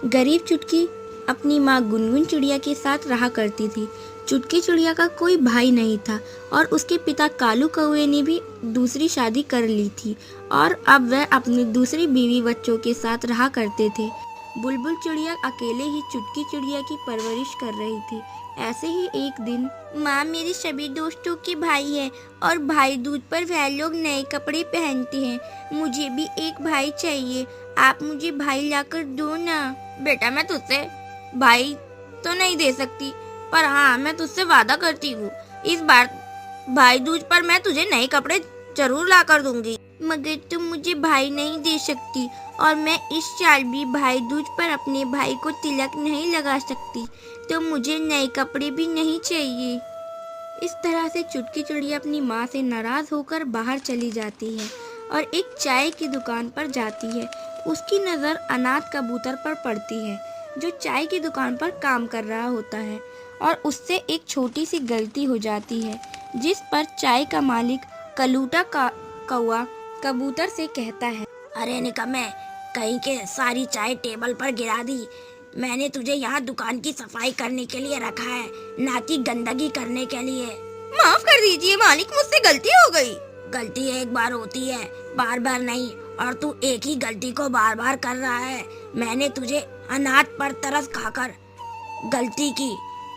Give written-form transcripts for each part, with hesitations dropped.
गरीब चुटकी अपनी माँ गुनगुन चिड़िया के साथ रहा करती थी। चुटकी चिड़िया का कोई भाई नहीं था और उसके पिता कालू कौवे ने भी दूसरी शादी कर ली थी और अब वह अपनी दूसरी बीवी बच्चों के साथ रहा करते थे। बुलबुल चिड़िया अकेले ही चुटकी चिड़िया की परवरिश कर रही थी। ऐसे ही एक दिन, माँ मेरे सभी दोस्तों के भाई है और भाई दूज पर वह लोग नए कपड़े पहनते हैं। मुझे भी एक भाई चाहिए, आप मुझे भाई लाकर दो ना। बेटा मैं तुझसे भाई तो नहीं दे सकती, पर हाँ मैं तुझसे वादा करती हूँ, इस बार भाई दूज पर मैं तुझे नए कपड़े जरूर ला कर दूंगी। मगर तुम मुझे भाई नहीं दे सकती और मैं इस साल भी भाई दूज पर अपने भाई को तिलक नहीं लगा सकती, तो मुझे नए कपड़े भी नहीं चाहिए। इस तरह से चुटकी चिड़िया अपनी माँ से नाराज होकर बाहर चली जाती है और एक चाय की दुकान पर जाती है। उसकी नज़र अनाथ कबूतर पर पड़ती है जो चाय की दुकान पर काम कर रहा होता है और उससे एक छोटी सी गलती हो जाती है, जिस पर चाय का मालिक कलूटा का कौवा कबूतर से कहता है, अरे निकम्मे, कहीं के सारी चाय टेबल पर गिरा दी। मैंने तुझे यहाँ दुकान की सफाई करने के लिए रखा है, ना कि गंदगी करने के लिए। माफ कर दीजिए मालिक, मुझसे गलती हो गई। गलती एक बार होती है, बार बार नहीं, और तू एक ही गलती को बार बार कर रहा है। मैंने तुझे अनाथ पर तरस खाकर गलती की,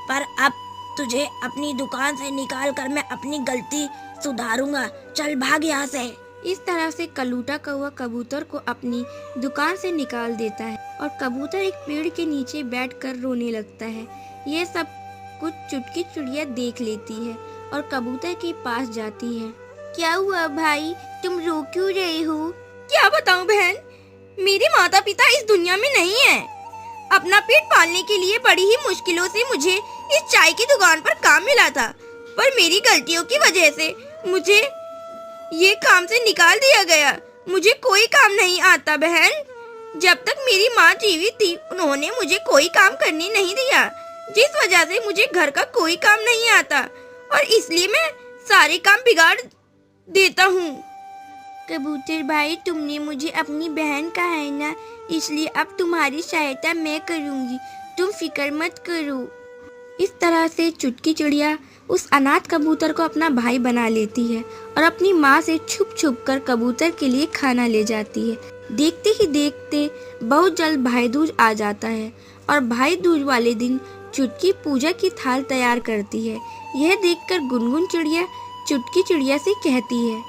पर अब तुझे अपनी दुकान से निकाल कर मैं अपनी गलती सुधारूंगा। चल भाग यहाँ से। इस तरह से कलूटा कौवा कबूतर को अपनी दुकान से निकाल देता है और कबूतर एक पेड़ के नीचे बैठकर रोने लगता है। यह सब कुछ चुटकी चिड़िया देख लेती है और कबूतर के पास जाती है। क्या हुआ भाई, तुम रो क्यों रहे हो? क्या बताऊं बहन, मेरे माता पिता इस दुनिया में नहीं है। अपना पेट पालने के लिए बड़ी ही मुश्किलों से मुझे इस चाय की दुकान पर काम मिला था, पर मेरी गलतियों की वजह से मुझे ये काम से निकाल दिया गया। मुझे कोई काम नहीं आता बहन। जब तक मेरी माँ जीवित थी उन्होंने मुझे कोई काम करने नहीं दिया, जिस वजह से मुझे घर का कोई काम नहीं आता और इसलिए मैं सारे काम बिगाड़ देता हूँ। कबूतर भाई, तुमने मुझे अपनी बहन कहा है ना, इसलिए अब तुम्हारी सहायता मैं करूँगी, तुम फिक्र मत करो। इस तरह से चुटकी चिड़िया उस अनाथ कबूतर को अपना भाई बना लेती है और अपनी माँ से छुप छुप कर कबूतर के लिए खाना ले जाती है। देखते ही देखते बहुत जल्द भाई दूज आ जाता है और भाई दूज वाले दिन चुटकी पूजा की थाल तैयार करती है। यह देखकर गुनगुन चिड़िया चुटकी चिड़िया से कहती है,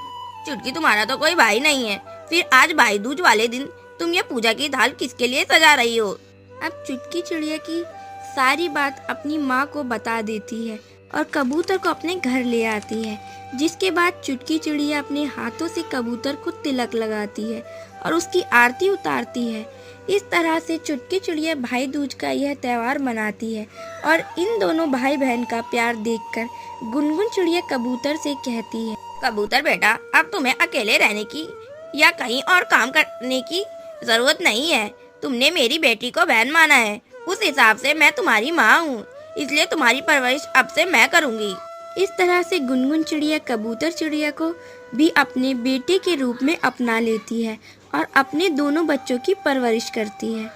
चुटकी तुम्हारा तो कोई भाई नहीं है, फिर आज भाई दूज वाले दिन तुम ये पूजा की थाल किसके लिए सजा रही हो? अब चुटकी चिड़िया की सारी बात अपनी माँ को बता देती है और कबूतर को अपने घर ले आती है, जिसके बाद चुटकी चिड़िया अपने हाथों से कबूतर को तिलक लगाती है और उसकी आरती उतारती है। इस तरह से चुटकी चिड़िया भाई दूज का यह त्योहार मनाती है और इन दोनों भाई बहन का प्यार देखकर गुनगुन चिड़िया कबूतर से कहती है, कबूतर बेटा, अब तुम्हें अकेले रहने की या कहीं और काम करने की जरूरत नहीं है। तुमने मेरी बेटी को बहन माना है, उस हिसाब से मैं तुम्हारी माँ हूँ, इसलिए तुम्हारी परवरिश अब से मैं करूँगी। इस तरह से गुनगुन चिड़िया कबूतर चिड़िया को भी अपने बेटे के रूप में अपना लेती है और अपने दोनों बच्चों की परवरिश करती है।